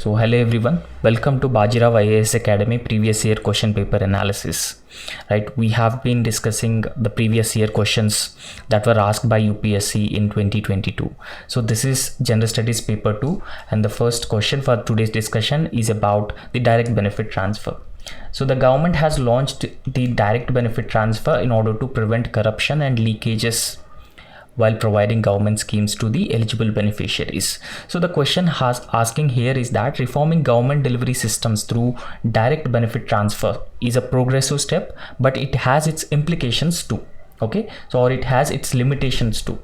So hello everyone, welcome to Baji Rao IAS Academy previous year question paper analysis. Right, we have been discussing the previous year questions that were asked by UPSC in 2022. So this is General Studies paper 2 and the first question for today's discussion is about the direct benefit transfer. So the government has launched the direct benefit transfer in order to prevent corruption and leakages while providing government schemes to the eligible beneficiaries. So the question asking here is that reforming government delivery systems through direct benefit transfer is a progressive step, but it has its implications too. Okay, so or it has its limitations too.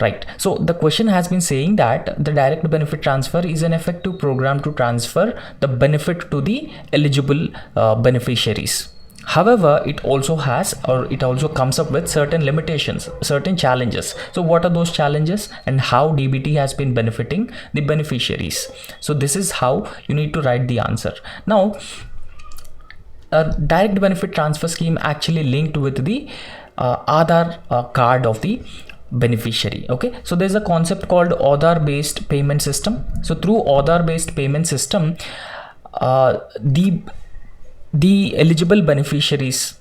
Right, so the question has been saying that the direct benefit transfer is an effective program to transfer the benefit to the eligible beneficiaries. However, it also comes up with certain limitations, certain challenges. So what are those challenges and how DBT has been benefiting the beneficiaries? So this is how you need to write the answer. Now, a direct benefit transfer scheme actually linked with the Aadhaar card of the beneficiary. Okay, so there's a concept called Aadhaar based payment system. So through Aadhaar based payment system, the eligible beneficiaries,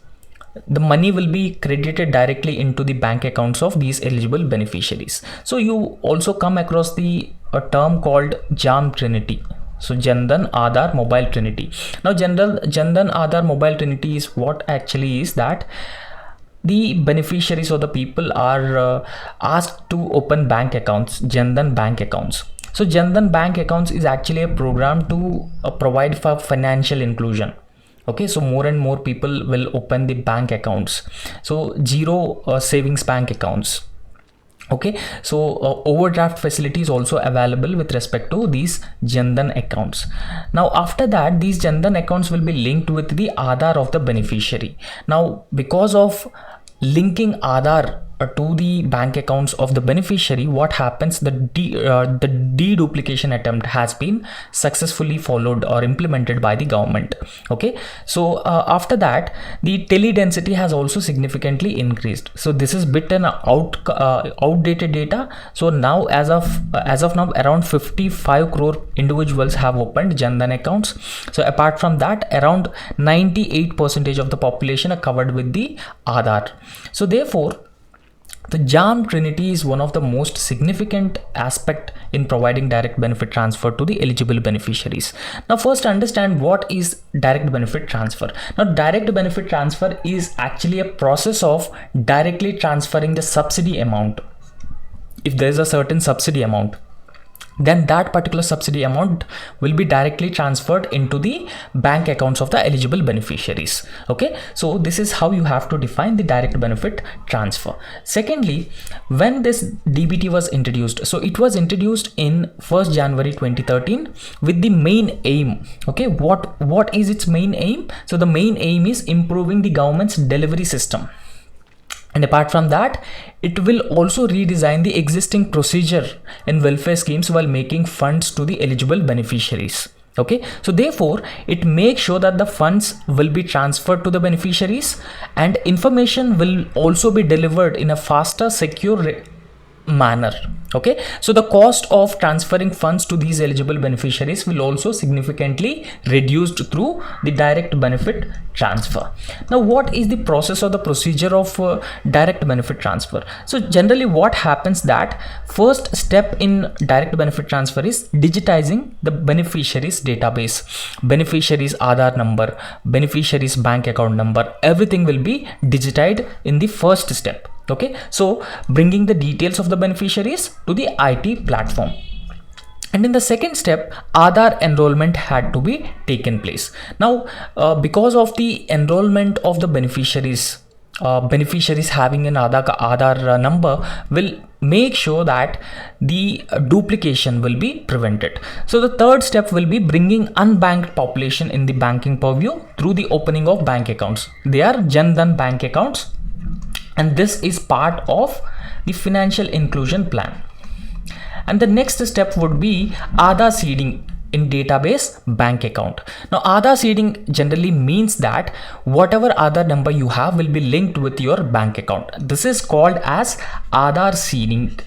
the money will be credited directly into the bank accounts of these eligible beneficiaries. So you also come across a term called JAM Trinity. So Jan Dhan Aadhaar Mobile Trinity. Now Jan Dhan Aadhaar Mobile Trinity is what actually is that the beneficiaries or the people are asked to open bank accounts, Jan Dhan bank accounts. So Jan Dhan bank accounts is actually a program to provide for financial inclusion. Okay, so more and more people will open the bank accounts. So zero savings bank accounts. Okay, so overdraft facility is also available with respect to these Jan Dhan accounts. Now after that, these Jan Dhan accounts will be linked with the Aadhaar of the beneficiary. Now because of linking Aadhaar to the bank accounts of the beneficiary, what happens, the deduplication attempt has been successfully followed or implemented by the government. Okay, so after that, the tele density has also significantly increased. So this is bit an outdated data. So now as of now, around 55 crore individuals have opened Jan Dhan accounts. So apart from that, around 98% of the population are covered with the Aadhaar. So therefore, the JAM Trinity is one of the most significant aspect in providing direct benefit transfer to the eligible beneficiaries. Now first understand what is direct benefit transfer. Now direct benefit transfer is actually a process of directly transferring the subsidy amount. If there is a certain subsidy amount, then that particular subsidy amount will be directly transferred into the bank accounts of the eligible beneficiaries. Okay, so this is how you have to define the direct benefit transfer. Secondly, when this DBT was introduced, so it was introduced in 1st January 2013 with the main aim. Okay, what is its main aim? So the main aim is improving the government's delivery system. And apart from that, it will also redesign the existing procedure in welfare schemes while making funds to the eligible beneficiaries. Okay, so therefore, it makes sure that the funds will be transferred to the beneficiaries and information will also be delivered in a faster, secure manner. Okay, so the cost of transferring funds to these eligible beneficiaries will also significantly reduced through the direct benefit transfer. Now what is the process or the procedure of direct benefit transfer? So generally what happens that first step in direct benefit transfer is digitizing the beneficiaries database, beneficiaries Aadhaar number, beneficiaries bank account number, everything will be digitized in the first step. Okay, so bringing the details of the beneficiaries to the IT platform. And in the second step, Aadhaar enrollment had to be taken place. Now, because of the enrollment of the beneficiaries having an Aadhaar number will make sure that the duplication will be prevented. So the third step will be bringing unbanked population in the banking purview through the opening of bank accounts. They are Jan Dhan bank accounts. And this is part of the financial inclusion plan. And the next step would be Aadhaar seeding in database bank account. Now Aadhaar seeding generally means that whatever Aadhaar number you have will be linked with your bank account. This is called as Aadhaar seeding.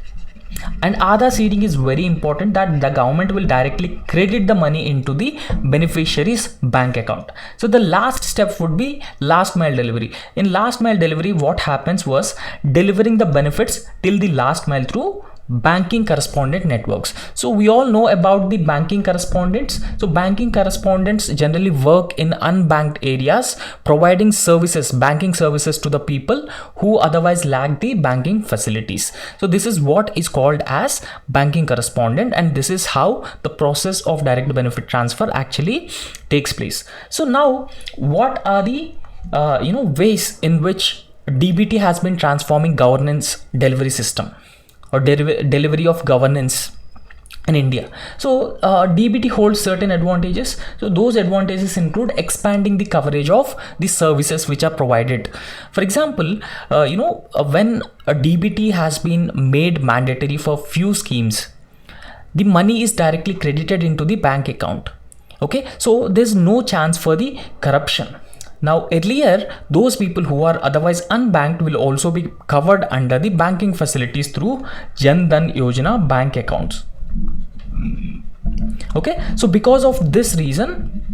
And Aadhaar seeding is very important, that the government will directly credit the money into the beneficiary's bank account. So the last step would be last mile delivery. In last mile delivery, what happens was delivering the benefits till the last mile through banking correspondent networks. So we all know about the banking correspondents. So banking correspondents generally work in unbanked areas, providing services, banking services to the people who otherwise lack the banking facilities. So this is what is called as banking correspondent, and this is how the process of direct benefit transfer actually takes place. So now, what are the ways in which DBT has been transforming governance delivery system or delivery of governance in India? So DBT holds certain advantages. So those advantages include expanding the coverage of the services which are provided. For example, when a DBT has been made mandatory for few schemes, the money is directly credited into the bank account. Okay, so there's no chance for the corruption. Now earlier, those people who are otherwise unbanked will also be covered under the banking facilities through Jan Dhan Yojana bank accounts. Okay, so because of this reason,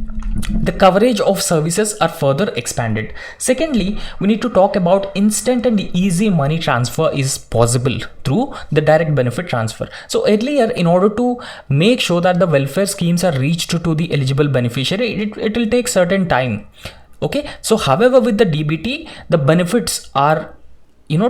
the coverage of services are further expanded. Secondly, we need to talk about instant and easy money transfer is possible through the direct benefit transfer. So earlier, in order to make sure that the welfare schemes are reached to the eligible beneficiary, it will take certain time. Okay, so however, with the DBT, the benefits are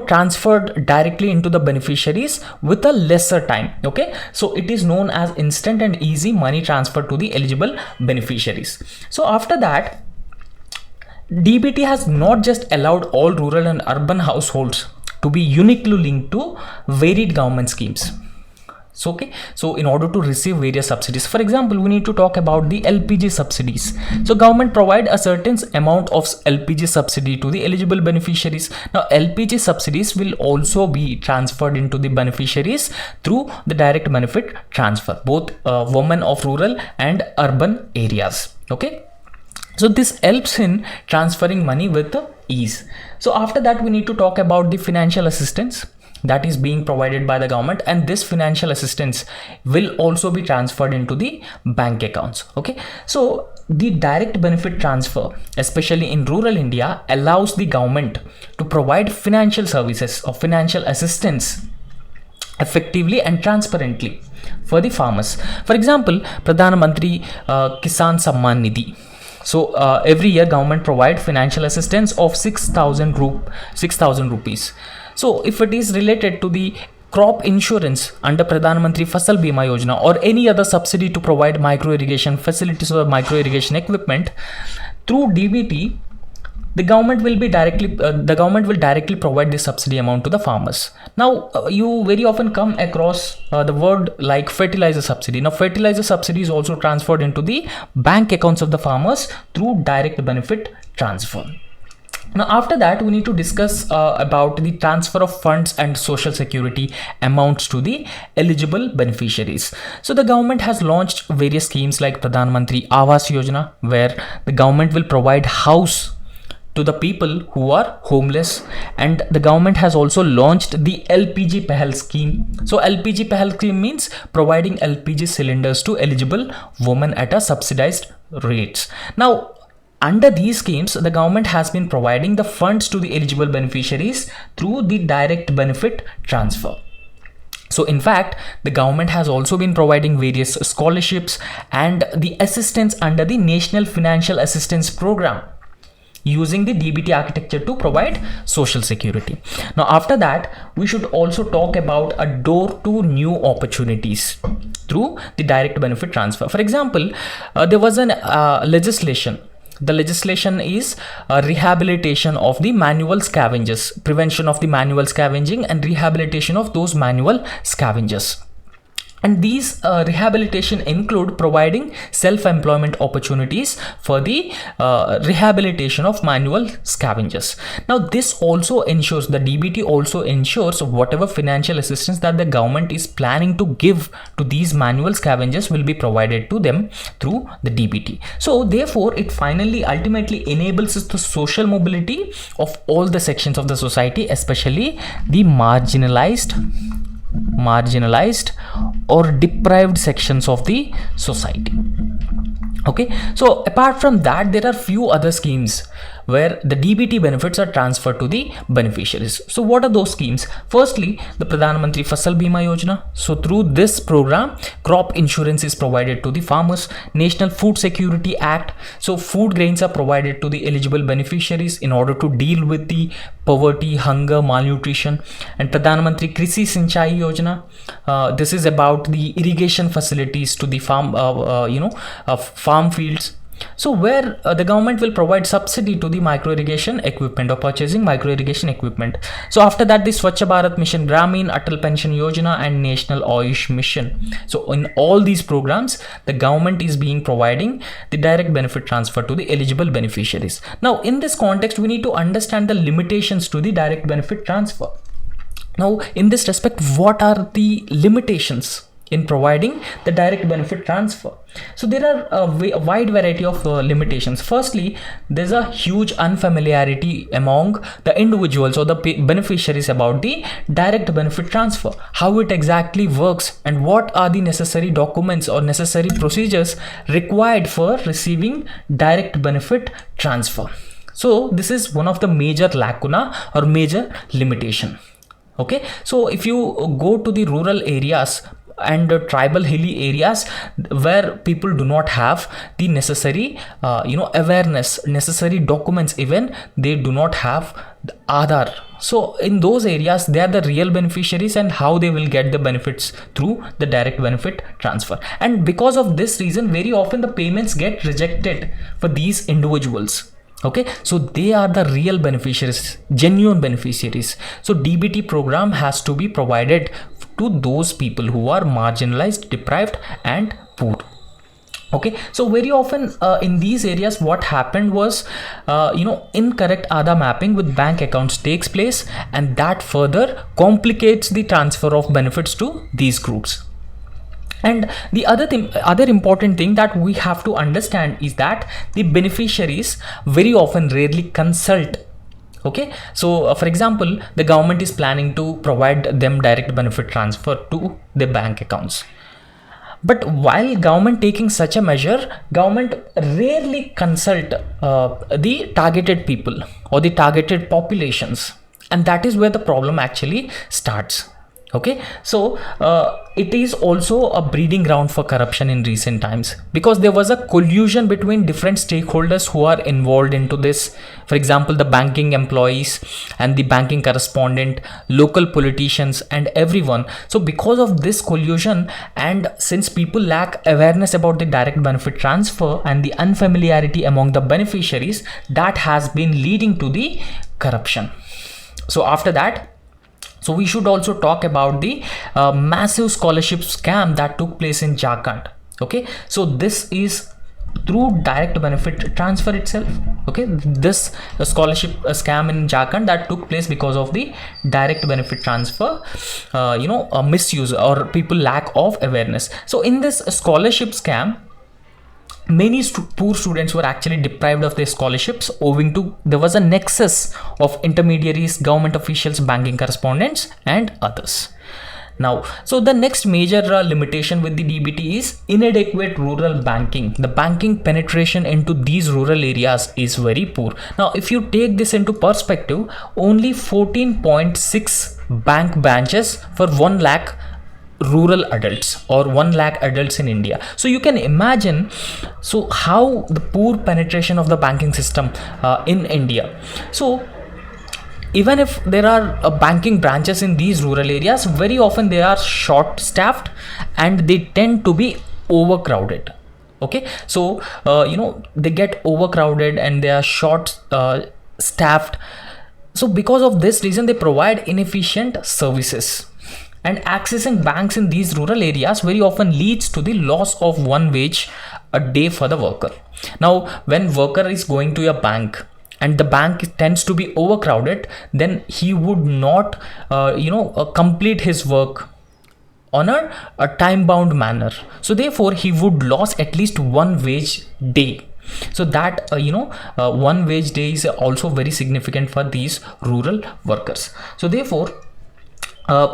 transferred directly into the beneficiaries with a lesser time. Okay, so it is known as instant and easy money transfer to the eligible beneficiaries. So after that, DBT has not just allowed all rural and urban households to be uniquely linked to varied government schemes. So okay, so in order to receive various subsidies, for example, we need to talk about the LPG subsidies. So government provide a certain amount of LPG subsidy to the eligible beneficiaries. Now LPG subsidies will also be transferred into the beneficiaries through the direct benefit transfer, both women of rural and urban areas. Okay, so this helps in transferring money with ease. So after that, we need to talk about the financial assistance that is being provided by the government, and this financial assistance will also be transferred into the bank accounts. Okay, so the direct benefit transfer, especially in rural India, allows the government to provide financial services or financial assistance effectively and transparently for the farmers. For example, Pradhan Mantri Kisan Samman Nidhi. So every year government provide financial assistance of 6,000 rupees. So if it is related to the crop insurance under Pradhan Mantri Fasal Bima Yojana or any other subsidy to provide micro irrigation facilities or micro irrigation equipment through DBT, the government will directly provide this subsidy amount to the farmers. Now you very often come across the word like fertilizer subsidy. Now fertilizer subsidy is also transferred into the bank accounts of the farmers through direct benefit transfer. Now after that, we need to discuss about the transfer of funds and social security amounts to the eligible beneficiaries. So the government has launched various schemes like Pradhan Mantri Awas Yojana, where the government will provide house to the people who are homeless, and the government has also launched the LPG Pehal scheme. So LPG Pehal scheme means providing LPG cylinders to eligible women at a subsidized rates. Now under these schemes, the government has been providing the funds to the eligible beneficiaries through the direct benefit transfer. So in fact, the government has also been providing various scholarships and the assistance under the National Financial Assistance Program, using the DBT architecture to provide social security. Now after that, we should also talk about a door to new opportunities through the direct benefit transfer. For example, there was an legislation. The legislation is rehabilitation of the manual scavengers, prevention of the manual scavenging and rehabilitation of those manual scavengers. And these rehabilitation include providing self-employment opportunities for the rehabilitation of manual scavengers. Now this also ensures, the DBT also ensures whatever financial assistance that the government is planning to give to these manual scavengers will be provided to them through the DBT. So therefore, it finally ultimately enables the social mobility of all the sections of the society, especially the marginalized marginalized or deprived sections of the society. Okay, so apart from that, there are few other schemes where the DBT benefits are transferred to the beneficiaries. So what are those schemes? Firstly, the Pradhan Mantri Fasal Bima Yojana. So through this program, crop insurance is provided to the farmers. National Food Security Act. So food grains are provided to the eligible beneficiaries in order to deal with the poverty, hunger, malnutrition. And Pradhan Mantri Krishi Sinchai Yojana. This is about the irrigation facilities to the farm fields. So where the government will provide subsidy to the micro irrigation equipment or purchasing micro irrigation equipment. So after that, the Swachh Bharat Mission Gramin, Atal Pension Yojana and National Ayush Mission. So in all these programs, the government is providing the direct benefit transfer to the eligible beneficiaries. Now in this context, we need to understand the limitations to the direct benefit transfer. Now in this respect, what are the limitations in providing the direct benefit transfer? So there are a wide variety of limitations. Firstly, there's a huge unfamiliarity among the individuals or the beneficiaries about the direct benefit transfer, how it exactly works, and what are the necessary documents or necessary procedures required for receiving direct benefit transfer. So this is one of the major lacuna or major limitation. Okay, so if you go to the rural areas and tribal hilly areas where people do not have the necessary awareness, necessary documents, even they do not have the Aadhaar. So in those areas, they are the real beneficiaries and how they will get the benefits through the direct benefit transfer. And because of this reason, very often the payments get rejected for these individuals. Okay, so they are the real beneficiaries, genuine beneficiaries. So DBT program has to be provided to those people who are marginalized, deprived and poor. Okay, so very often in these areas, what happened was incorrect Aadhaar mapping with bank accounts takes place, and that further complicates the transfer of benefits to these groups. And the other important thing that we have to understand is that the beneficiaries very often rarely consult. Okay, so for example, the government is planning to provide them direct benefit transfer to their bank accounts. But while government taking such a measure, government rarely consult the targeted people or the targeted populations. And that is where the problem actually starts. Okay, so it is also a breeding ground for corruption in recent times, because there was a collusion between different stakeholders who are involved into this. For example, the banking employees and the banking correspondent, local politicians and everyone. So because of this collusion, and since people lack awareness about the direct benefit transfer and the unfamiliarity among the beneficiaries, that has been leading to the corruption. So after that, so we should also talk about the massive scholarship scam that took place in Jharkhand. Okay, so this is through direct benefit transfer itself. Okay, this scholarship scam in Jharkhand that took place because of the direct benefit transfer, misuse or people lack of awareness. So in this scholarship scam, many poor students were actually deprived of their scholarships owing to there was a nexus of intermediaries, government officials, banking correspondents and others. Now, so the next major limitation with the DBT is inadequate rural banking. The banking penetration into these rural areas is very poor. Now, if you take this into perspective, only 14.6 bank branches for 1 lakh rural adults or 1 lakh adults in India. So you can imagine so how the poor penetration of the banking system in India. So even if there are banking branches in these rural areas, very often they are short staffed and they tend to be overcrowded. Okay, so they get overcrowded and they are short staffed. So because of this reason, they provide inefficient services. And accessing banks in these rural areas very often leads to the loss of 1 wage a day for the worker. Now, when worker is going to a bank and the bank tends to be overcrowded, then he would not, complete his work on a time-bound manner. So therefore, he would lose at least 1 wage day. So that 1 wage day is also very significant for these rural workers. So therefore,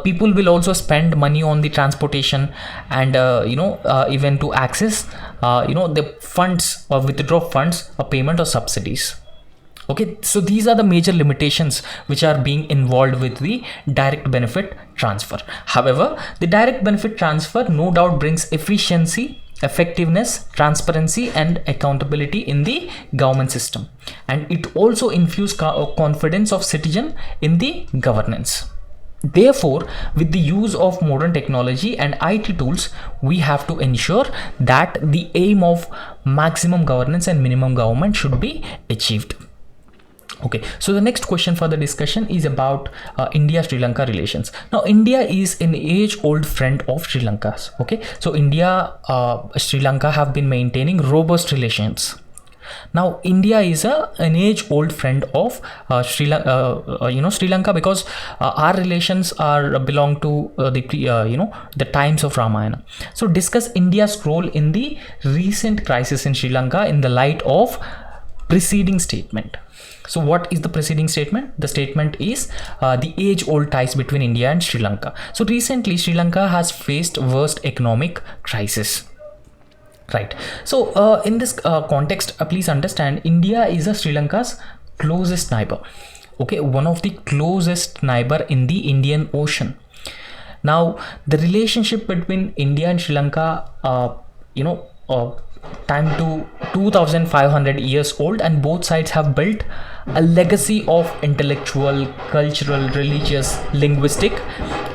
People will also spend money on the transportation and even to access the funds or withdraw funds or payment or subsidies. Okay, so these are the major limitations which are being involved with the direct benefit transfer. However, the direct benefit transfer no doubt brings efficiency, effectiveness, transparency and accountability in the government system, and it also infuses confidence of citizen in the governance. Therefore, with the use of modern technology and IT tools, we have to ensure that the aim of maximum governance and minimum government should be achieved. Okay, so the next question for the discussion is about India-Sri Lanka relations. Now, India is an age-old friend of Sri Lanka's. Okay, so India, Sri Lanka have been maintaining robust relations. Now, India is an age-old friend of Sri Lanka, because our relations are belong to the times of Ramayana. So, discuss India's role in the recent crisis in Sri Lanka in the light of preceding statement. So, what is the preceding statement? The statement is the age-old ties between India and Sri Lanka. So, recently Sri Lanka has faced worst economic crisis. Right. So in this context, please understand, India is a Sri Lanka's closest neighbor. Okay, one of the closest neighbor in the Indian Ocean. Now, the relationship between India and Sri Lanka, time to 2,500 years old, and both sides have built a legacy of intellectual, cultural, religious, linguistic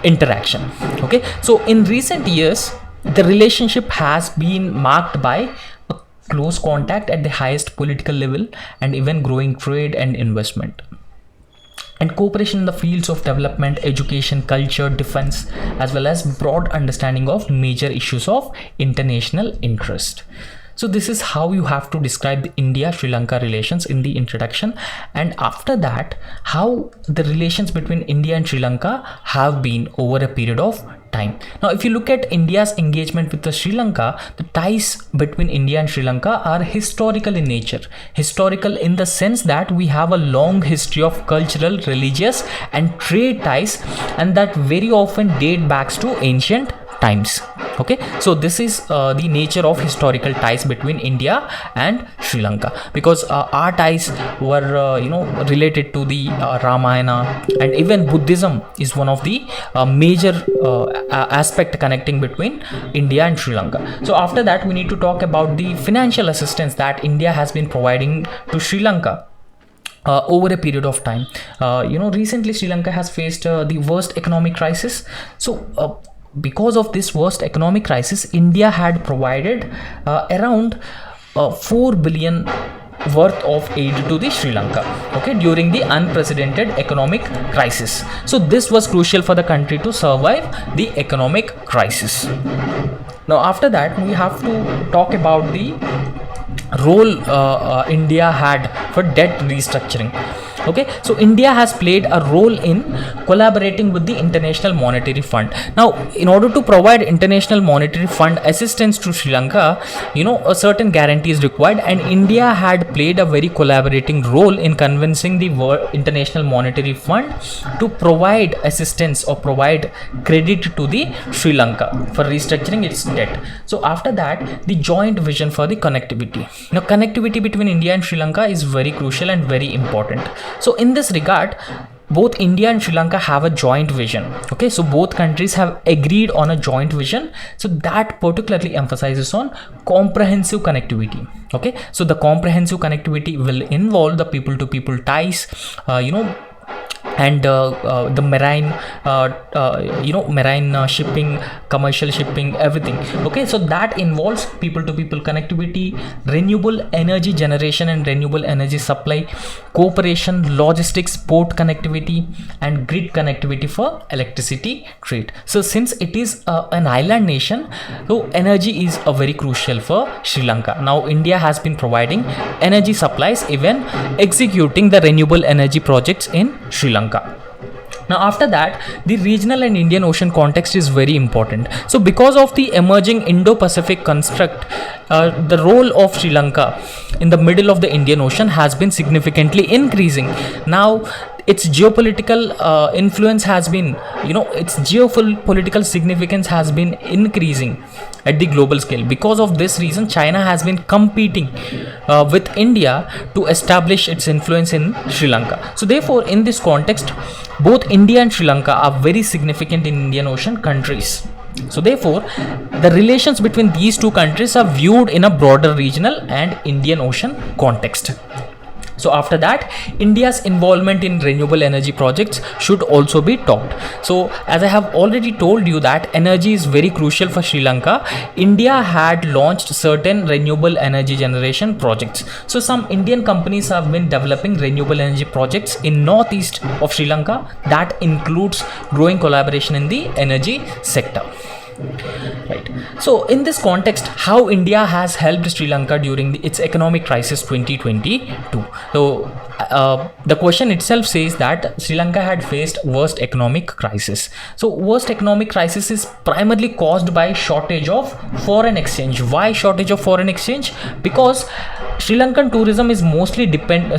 interaction. Okay, so in recent years, the relationship has been marked by a close contact at the highest political level and even growing trade and investment, and cooperation in the fields of development, education, culture, defense, as well as broad understanding of major issues of international interest. So this is how you have to describe the India-Sri Lanka relations in the introduction, and after that, how the relations between India and Sri Lanka have been over a period of time. Now, if you look at India's engagement with the Sri Lanka, the ties between India and Sri Lanka are historical in nature. Historical in the sense that we have a long history of cultural, religious and trade ties, and that very often date back to ancient times. Okay, so this is the nature of historical ties between India and Sri Lanka, because our ties were related to the Ramayana, and even Buddhism is one of the major aspect connecting between India and Sri Lanka. So after that, we need to talk about the financial assistance that India has been providing to Sri Lanka over a period of time. Recently Sri Lanka has faced the worst economic crisis. So because of this worst economic crisis, India had provided around 4 billion worth of aid to the Sri Lanka, okay, during the unprecedented economic crisis. So this was crucial for the country to survive the economic crisis. Now after that, we have to talk about the role India had for debt restructuring. Okay, so India has played a role in collaborating with the International Monetary Fund. Now, in order to provide International Monetary Fund assistance to Sri Lanka, a certain guarantee is required, and India had played a very collaborating role in convincing the International Monetary Fund to provide assistance or provide credit to the Sri Lanka for restructuring its debt. So after that, the joint vision for the connectivity. Now, connectivity between India and Sri Lanka is very crucial and very important. So in this regard, both India and Sri Lanka have a joint vision. Okay, so both countries have agreed on a joint vision. So that particularly emphasizes on comprehensive connectivity. Okay, so the comprehensive connectivity will involve the people-to-people ties, and the marine shipping, commercial shipping, everything. Okay, so that involves people-to-people connectivity, renewable energy generation and renewable energy supply, cooperation, logistics, port connectivity, and grid connectivity for electricity trade. So since it is an island nation, so energy is very crucial for Sri Lanka. Now India has been providing energy supplies, even executing the renewable energy projects in Sri Lanka. Now after that, the regional and Indian Ocean context is very important. So because of the emerging Indo-Pacific construct, the role of Sri Lanka in the middle of the Indian Ocean has been significantly increasing. Now its geopolitical influence has been, its geopolitical significance has been increasing at the global scale. Because of this reason, China has been competing with India to establish its influence in Sri Lanka. So therefore, in this context, both India and Sri Lanka are very significant in Indian Ocean countries. So therefore, the relations between these two countries are viewed in a broader regional and Indian Ocean context. So after that, India's involvement in renewable energy projects should also be talked. So as I have already told you that energy is very crucial for Sri Lanka, India had launched certain renewable energy generation projects. So some Indian companies have been developing renewable energy projects in northeast of Sri Lanka. That includes growing collaboration in the energy sector. Right. So in this context, how India has helped Sri Lanka during its economic crisis 2022. So the question itself says that Sri Lanka had faced worst economic crisis. So worst economic crisis is primarily caused by shortage of foreign exchange. Why shortage of foreign exchange? Because Sri Lankan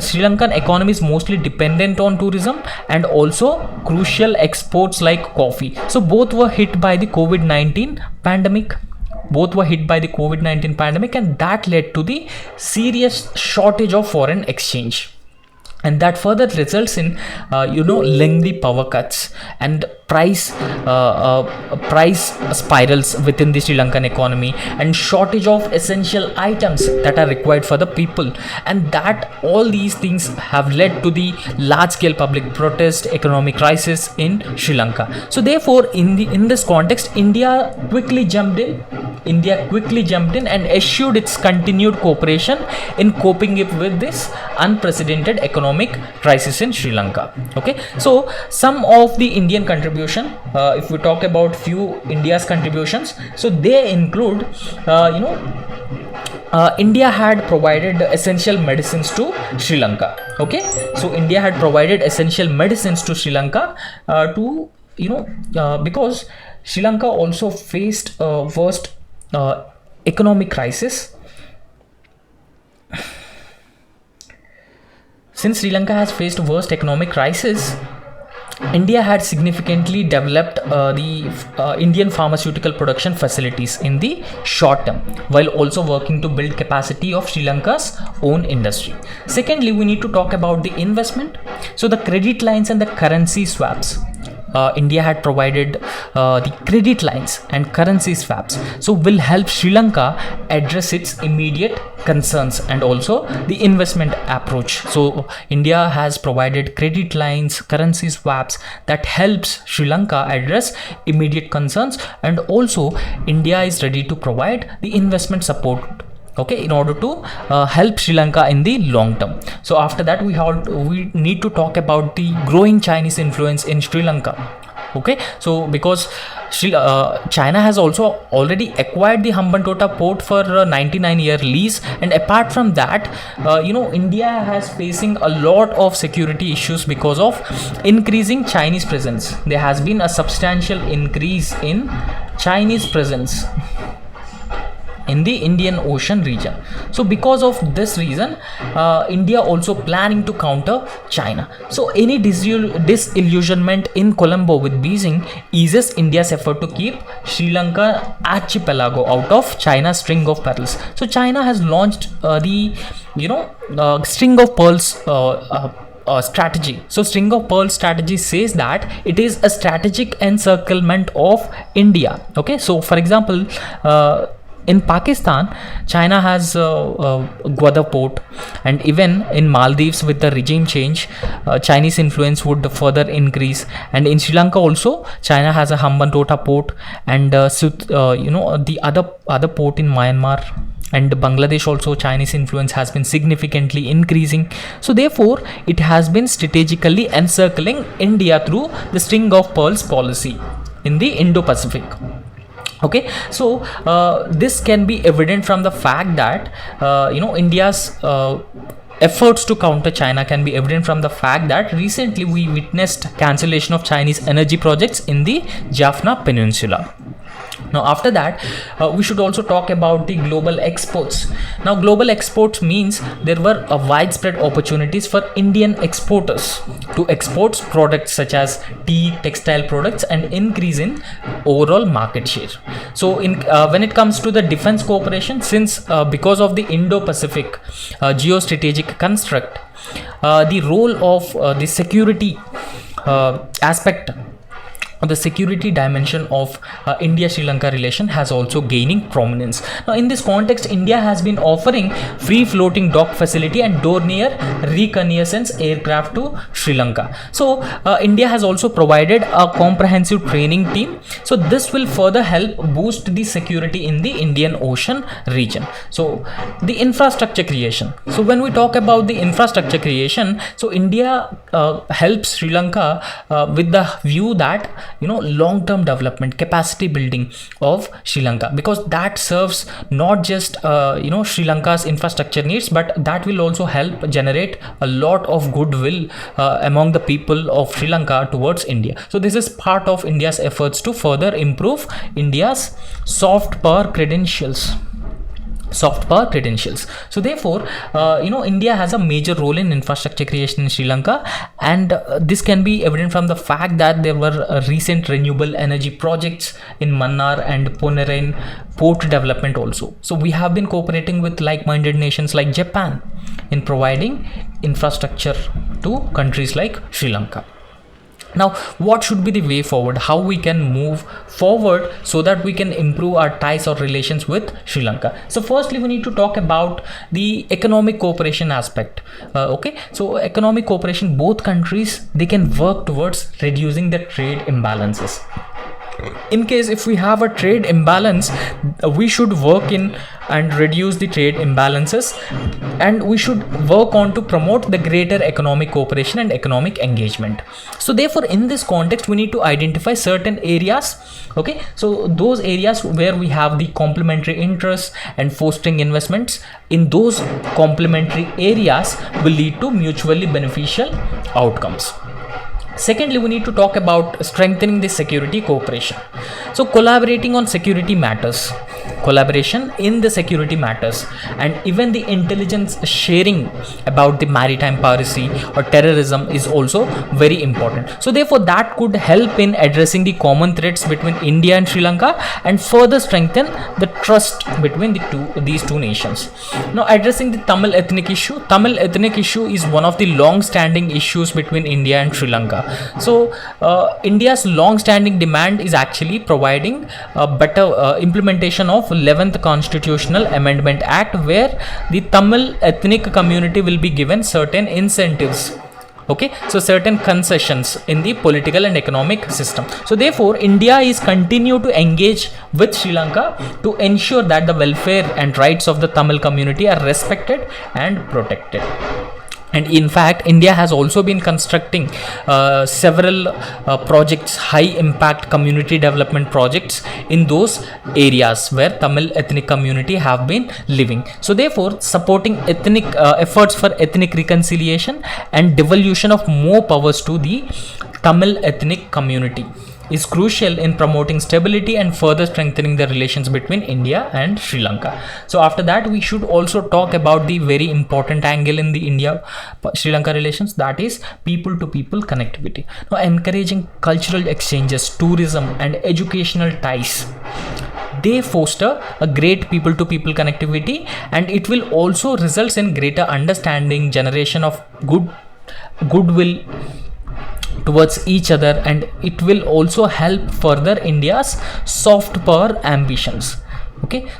Sri Lankan economy is mostly dependent on tourism and also crucial exports like coffee. So both were hit by the COVID-19 pandemic. And that led to the serious shortage of foreign exchange. And that further results in lengthy power cuts and price spirals within the Sri Lankan economy, and shortage of essential items that are required for the people, and that all these things have led to the large scale public protest, economic crisis in Sri Lanka. So therefore, in this context, India quickly jumped in and assured its continued cooperation in coping with this unprecedented economic crisis in Sri Lanka. Okay, so some of the Indian contribution, if we talk about few India's contributions, so they include India had provided essential medicines to Sri Lanka. Okay, so India had provided essential medicines to Sri Lanka because Sri Lanka also faced worst economic crisis. Since Sri Lanka has faced worst economic crisis, India had significantly developed the Indian pharmaceutical production facilities in the short term, while also working to build capacity of Sri Lanka's own industry. Secondly, we need to talk about the investment. So the credit lines and the currency swaps. India had provided the credit lines and currency swaps, so will help Sri Lanka address its immediate concerns and also the investment approach. So India has provided credit lines, currency swaps that helps Sri Lanka address immediate concerns, and also India is ready to provide the investment support, okay, in order to help Sri Lanka in the long term. So after that, we need to talk about the growing Chinese influence in Sri Lanka. Okay, so because China has also already acquired the Hambantota port for a 99-year lease, and apart from that, India has facing a lot of security issues because of increasing Chinese presence. There has been a substantial increase in Chinese presence in the Indian Ocean region. So because of this reason, India also planning to counter China. So any disillusionment in Colombo with Beijing eases India's effort to keep Sri Lanka archipelago out of China's string of pearls. So China has launched the string of pearls strategy. So string of pearls strategy says that it is a strategic encirclement of India. Okay, so for example, in Pakistan, China has Gwadar port, and even in Maldives with the regime change, Chinese influence would further increase. And in Sri Lanka also, China has a Hambantota port, and the other port in Myanmar and Bangladesh also, Chinese influence has been significantly increasing. So therefore, it has been strategically encircling India through the string of pearls policy in the Indo-Pacific. Okay, so this can be evident from the fact that India's efforts to counter China can be evident from the fact that recently we witnessed cancellation of Chinese energy projects in the Jaffna Peninsula. Now after that, we should also talk about the global exports. Now global exports means there were widespread opportunities for Indian exporters to export products such as tea, textile products, and increase in overall market share. So in when it comes to the defense cooperation, since because of the Indo-Pacific geostrategic construct, the role of the security aspect, the security dimension of India-Sri Lanka relation has also gaining prominence. Now in this context, India has been offering free floating dock facility and door near reconnaissance aircraft to Sri Lanka. So India has also provided a comprehensive training team. So this will further help boost the security in the Indian Ocean region. So the infrastructure creation. So when we talk about the infrastructure creation, so India helps Sri Lanka with the view that long-term development, capacity building of Sri Lanka, because that serves not just Sri Lanka's infrastructure needs, but that will also help generate a lot of goodwill among the people of Sri Lanka towards India. So this is part of India's efforts to further improve India's soft power credentials. So therefore India has a major role in infrastructure creation in Sri Lanka, and this can be evident from the fact that there were recent renewable energy projects in Mannar and Ponerain port development also. So we have been cooperating with like-minded nations like Japan in providing infrastructure to countries like Sri Lanka. Now, what should be the way forward? How we can move forward so that we can improve our ties or relations with Sri Lanka? So firstly, we need to talk about the economic cooperation aspect. So economic cooperation, both countries, they can work towards reducing the trade imbalances. In case if we have a trade imbalance, we should work in and reduce the trade imbalances, and we should work on to promote the greater economic cooperation and economic engagement. So therefore in this context, we need to identify certain areas. So those areas where we have the complementary interests and fostering investments in those complementary areas will lead to mutually beneficial outcomes. Secondly, we need to talk about strengthening the security cooperation. So collaborating on security matters, collaboration in the security matters, and even the intelligence sharing about the maritime piracy or terrorism is also very important. So therefore that could help in addressing the common threats between India and Sri Lanka and further strengthen the trust between these two nations. Now addressing the Tamil ethnic issue. Tamil ethnic issue is one of the long-standing issues between India and Sri Lanka. So India's long-standing demand is actually providing a better implementation of 11th Constitutional Amendment Act, where the Tamil ethnic community will be given certain incentives. So certain concessions in the political and economic system. So therefore India is continue to engage with Sri Lanka to ensure that the welfare and rights of the Tamil community are respected and protected. And in fact, India has also been constructing several projects, high impact community development projects in those areas where Tamil ethnic community have been living. So therefore, supporting ethnic efforts for ethnic reconciliation and devolution of more powers to the Tamil ethnic community is crucial in promoting stability and further strengthening the relations between India and Sri Lanka. So after that, we should also talk about the very important angle in the India-Sri Lanka relations, that is people-to-people connectivity. Now encouraging cultural exchanges, tourism and educational ties, they foster a great people-to-people connectivity, and it will also result in greater understanding, generation of goodwill towards each other, and it will also help further India's soft power ambitions.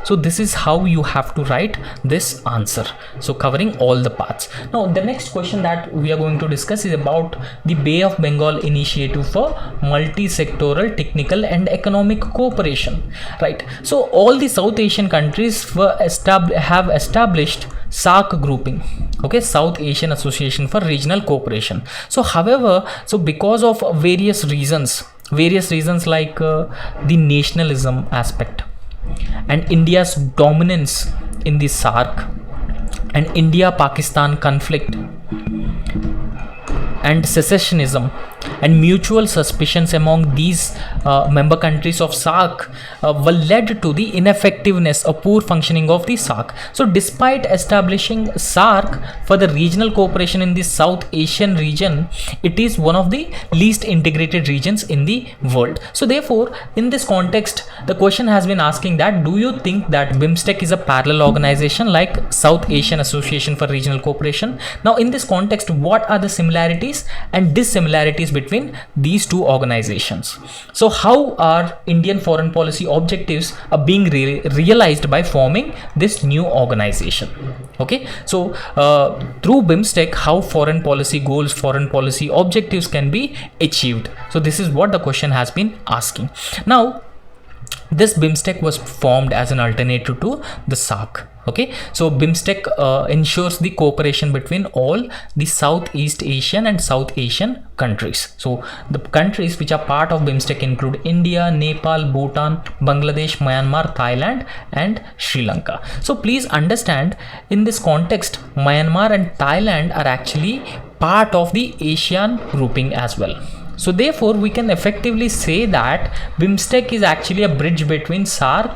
So this is how you have to write this answer, so covering all the parts. Now the next question that we are going to discuss is about the Bay of Bengal initiative for multi-sectoral technical and economic cooperation, right? So all the South Asian countries have established SAARC grouping, South Asian Association for Regional Cooperation. So however, because of various reasons like the nationalism aspect and India's dominance in the SAARC and India-Pakistan conflict and secessionism, and mutual suspicions among these member countries of SAARC were led to the ineffectiveness or poor functioning of the SAARC. So despite establishing SAARC for the regional cooperation in the South Asian region, it is one of the least integrated regions in the world. So therefore, in this context, the question has been asking that, do you think that BIMSTEC is a parallel organization like South Asian Association for Regional Cooperation? Now in this context, what are the similarities and dissimilarities between these two organizations? So how are Indian foreign policy objectives are being realized by forming this new organization? Okay, so through BIMSTEC, how foreign policy goals, foreign policy objectives can be achieved? So this is what the question has been asking. Now this BIMSTEC was formed as an alternative to the SAARC. Okay, so BIMSTEC ensures the cooperation between all the Southeast Asian and South Asian countries. So the countries which are part of BIMSTEC include India, Nepal, Bhutan, Bangladesh, Myanmar, Thailand and Sri Lanka. So please understand, in this context, Myanmar and Thailand are actually part of the ASEAN grouping as well. So therefore, we can effectively say that BIMSTEC is actually a bridge between SAARC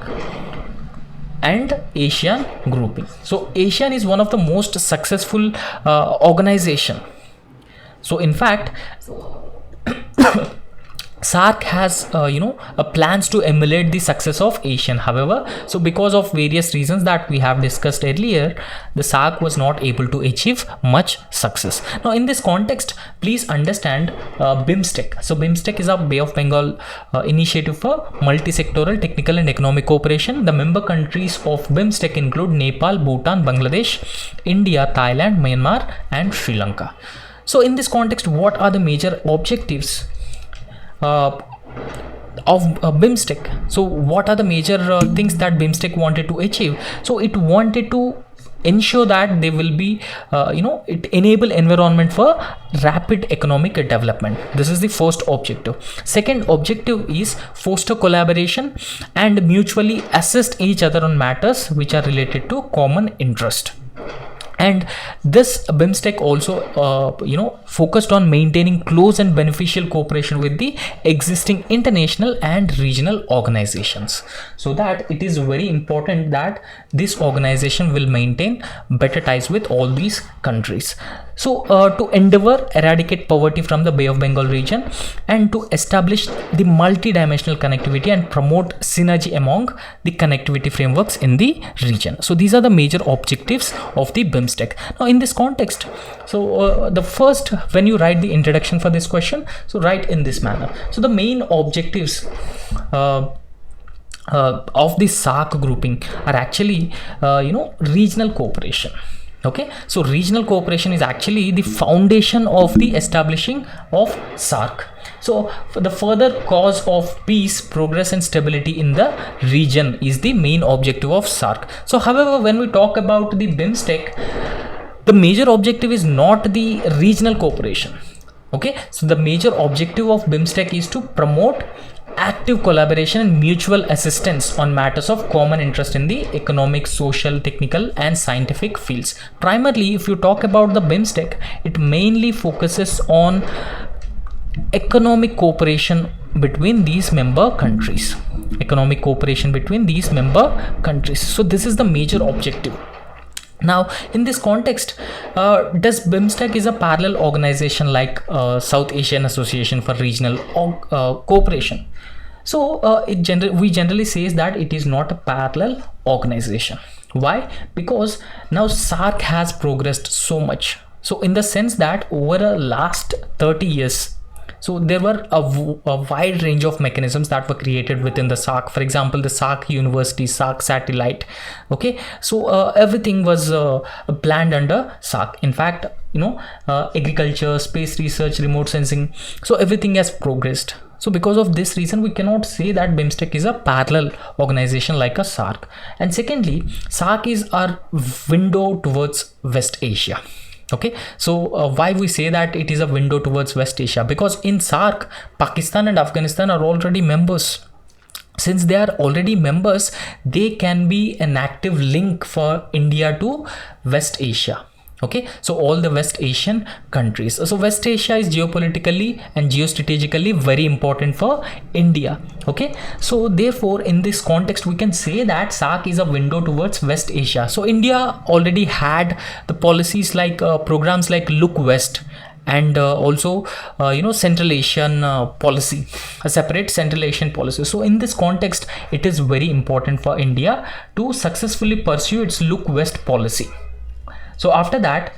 and ASEAN grouping. So ASEAN is one of the most successful organization. So in fact, SAARC has plans to emulate the success of ASEAN. However, so because of various reasons that we have discussed earlier, the SAARC was not able to achieve much success. Now in this context, please understand BIMSTEC. So BIMSTEC is a Bay of Bengal initiative for multi-sectoral technical and economic cooperation. The member countries of BIMSTEC include Nepal, Bhutan, Bangladesh, India, Thailand, Myanmar and Sri Lanka. So in this context, what are the major objectives of BIMSTEC? So what are the major things that BIMSTEC wanted to achieve? So it wanted to ensure that they will be it enable environment for rapid economic development. This is the first objective. Second objective is foster collaboration and mutually assist each other on matters which are related to common interest. And this BIMSTEC also focused on maintaining close and beneficial cooperation with the existing international and regional organizations, so that it is very important that this organization will maintain better ties with all these countries. So to endeavor eradicate poverty from the Bay of Bengal region and to establish the multi-dimensional connectivity and promote synergy among the connectivity frameworks in the region. So these are the major objectives of the BIMSTEC. Now in this context, so the first, when you write the introduction for this question, so write in this manner. So the main objectives of the SAARC grouping are actually regional cooperation. Okay, so regional cooperation is actually the foundation of the establishing of SAARC. So for the further cause of peace, progress and stability in the region is the main objective of SAARC. So however, when we talk about the BIMSTEC, the major objective is not the regional cooperation. Okay, so the major objective of BIMSTEC is to promote active collaboration and mutual assistance on matters of common interest in the economic, social, technical and scientific fields. Primarily, if you talk about the BIMSTEC, it mainly focuses on economic cooperation between these member countries. Economic cooperation between these member countries. So this is the major objective. Now in this context, does BIMSTEC is a parallel organization like South Asian Association for Regional Cooperation? So we generally says that it is not a parallel organization. Why? Because now SAARC has progressed so much. So in the sense that over the last 30 years, so there were a wide range of mechanisms that were created within the SAARC. For example, the SAARC University, SAARC Satellite. Okay, so everything was planned under SAARC. In fact, agriculture, space research, remote sensing. So everything has progressed. So because of this reason, we cannot say that BIMSTEC is a parallel organization like a SAARC. And secondly, SAARC is our window towards West Asia. Okay, so why we say that it is a window towards West Asia? Because in SAARC, Pakistan and Afghanistan are already members. Since they are already members, they can be an active link for India to West Asia. Okay, so all the West Asian countries. So West Asia is geopolitically and geostrategically very important for India. Okay, so therefore in this context we can say that SAARC is a window towards West Asia. So India already had the policies like programs like Look West, and also Central Asian policy, a separate Central Asian policy. So in this context it is very important for India to successfully pursue its Look West policy. So after that,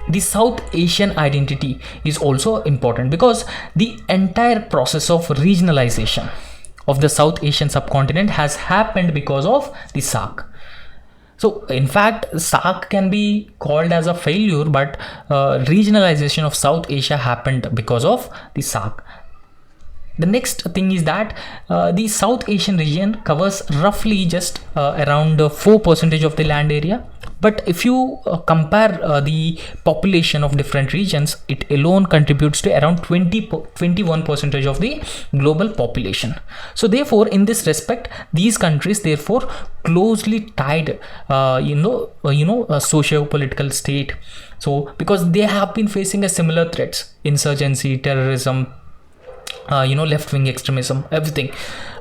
the South Asian identity is also important, because the entire process of regionalization of the South Asian subcontinent has happened because of the SAARC. So in fact, SAARC can be called as a failure, but regionalization of South Asia happened because of the SAARC. The next thing is that the South Asian region covers roughly just around 4% of the land area. But if you compare the population of different regions, it alone contributes to around 21% of the global population. So therefore, in this respect, these countries therefore closely tied, a socio-political state. So because they have been facing a similar threats: insurgency, terrorism, left-wing extremism, everything.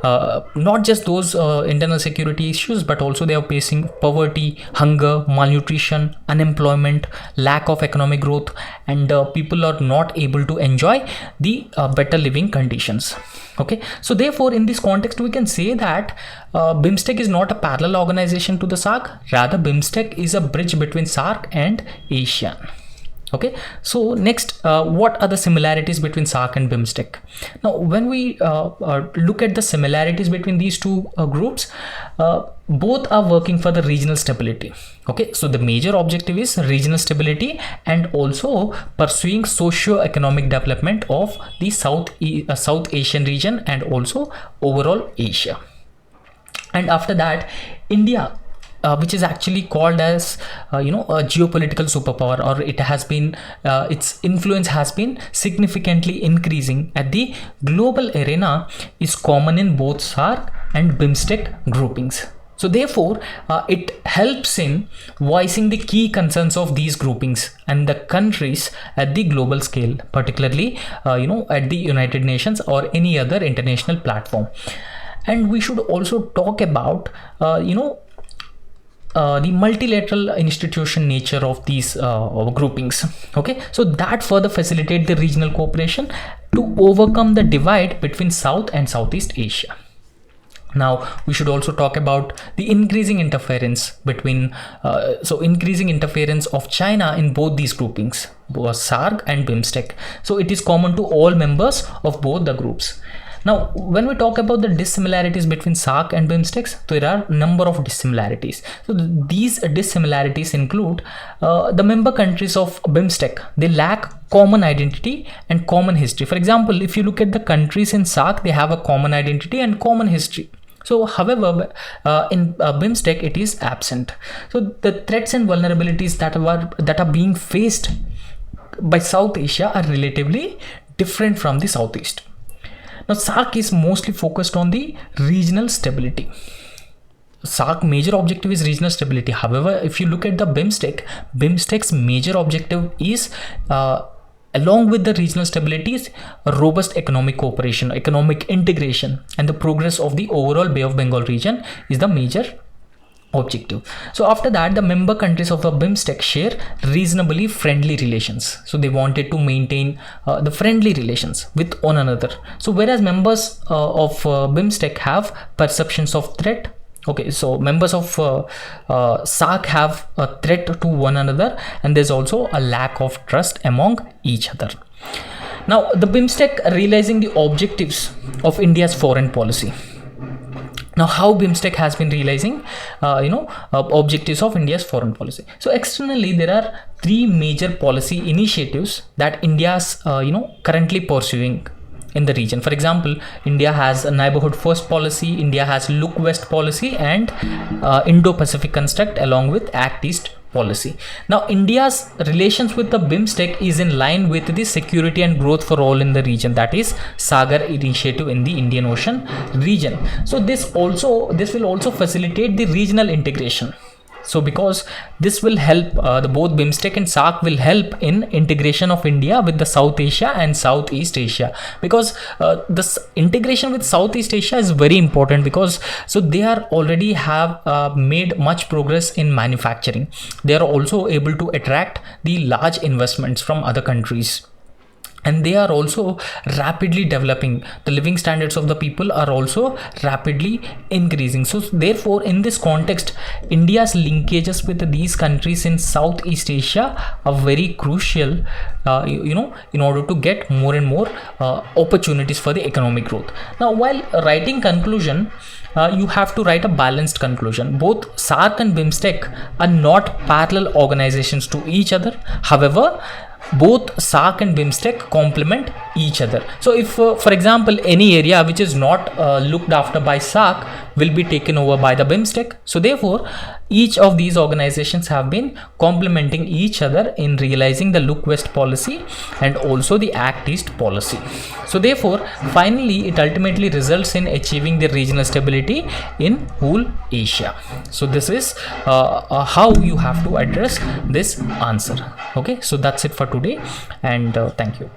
Not just those internal security issues, but also they are facing poverty, hunger, malnutrition, unemployment, lack of economic growth, and people are not able to enjoy the better living conditions. Okay, so therefore in this context we can say that BIMSTEC is not a parallel organization to the SAARC. Rather, BIMSTEC is a bridge between SAARC and ASEAN. Okay, so next, what are the similarities between SAARC and BIMSTEC? Now, when we look at the similarities between these two groups, both are working for the regional stability. Okay, so the major objective is regional stability and also pursuing socio-economic development of the South Asian region and also overall Asia. And after that, India, which is actually called as a geopolitical superpower, or it has been its influence has been significantly increasing at the global arena, is common in both SAARC and BIMSTEC groupings. So therefore it helps in voicing the key concerns of these groupings and the countries at the global scale, particularly at the United Nations or any other international platform. And we should also talk about the multilateral institution nature of these groupings. Okay, so that further facilitate the regional cooperation to overcome the divide between South and Southeast Asia. Now we should also talk about the increasing interference between increasing interference of China in both these groupings, both SAARC and BIMSTEC. So it is common to all members of both the groups. Now, when we talk about the dissimilarities between SAARC and BIMSTEC, there are a number of dissimilarities. So these dissimilarities include the member countries of BIMSTEC, they lack common identity and common history. For example, if you look at the countries in SAARC, they have a common identity and common history. So however, in BIMSTEC it is absent. So the threats and vulnerabilities that are being faced by South Asia are relatively different from the Southeast. Now SAARC is mostly focused on the regional stability. SAARC major objective is regional stability. However, if you look at the BIMSTEC's major objective is along with the regional stability is a robust economic cooperation, economic integration, and the progress of the overall Bay of Bengal region is the major objective. So after that, the member countries of the BIMSTEC share reasonably friendly relations. So they wanted to maintain the friendly relations with one another. So whereas members of BIMSTEC have perceptions of threat, okay, so members of SAARC have a threat to one another, and there's also a lack of trust among each other. Now the BIMSTEC realizing the objectives of India's foreign policy. Now, how BIMSTEC has been realizing, objectives of India's foreign policy. So externally, there are three major policy initiatives that India is, currently pursuing in the region. For example, India has a neighborhood first policy, India has Look West policy, and Indo-Pacific construct along with Act East policy. Now, India's relations with the BIMSTEC is in line with the security and growth for all in the region, that is Sagar initiative in the Indian Ocean region. So this will also facilitate the regional integration So because this will help, the both BIMSTEC and SAARC will help in integration of India with the South Asia and Southeast Asia, because this integration with Southeast Asia is very important, because so they are already have made much progress in manufacturing. They are also able to attract the large investments from other countries, and they are also rapidly developing. The living standards of the people are also rapidly increasing. So therefore, in this context, India's linkages with these countries in Southeast Asia are very crucial, in order to get more and more opportunities for the economic growth. Now, while writing conclusion, you have to write a balanced conclusion. Both SAARC and BIMSTEC are not parallel organizations to each other. However, both SAARC and BIMSTEC complement each other. So if for example, any area which is not looked after by SAARC will be taken over by the BIMSTEC. So therefore, each of these organizations have been complementing each other in realizing the Look West policy and also the Act East policy. So therefore, finally, it ultimately results in achieving the regional stability in whole Asia. So this is how you have to address this answer. Okay, so that's it for today, and thank you.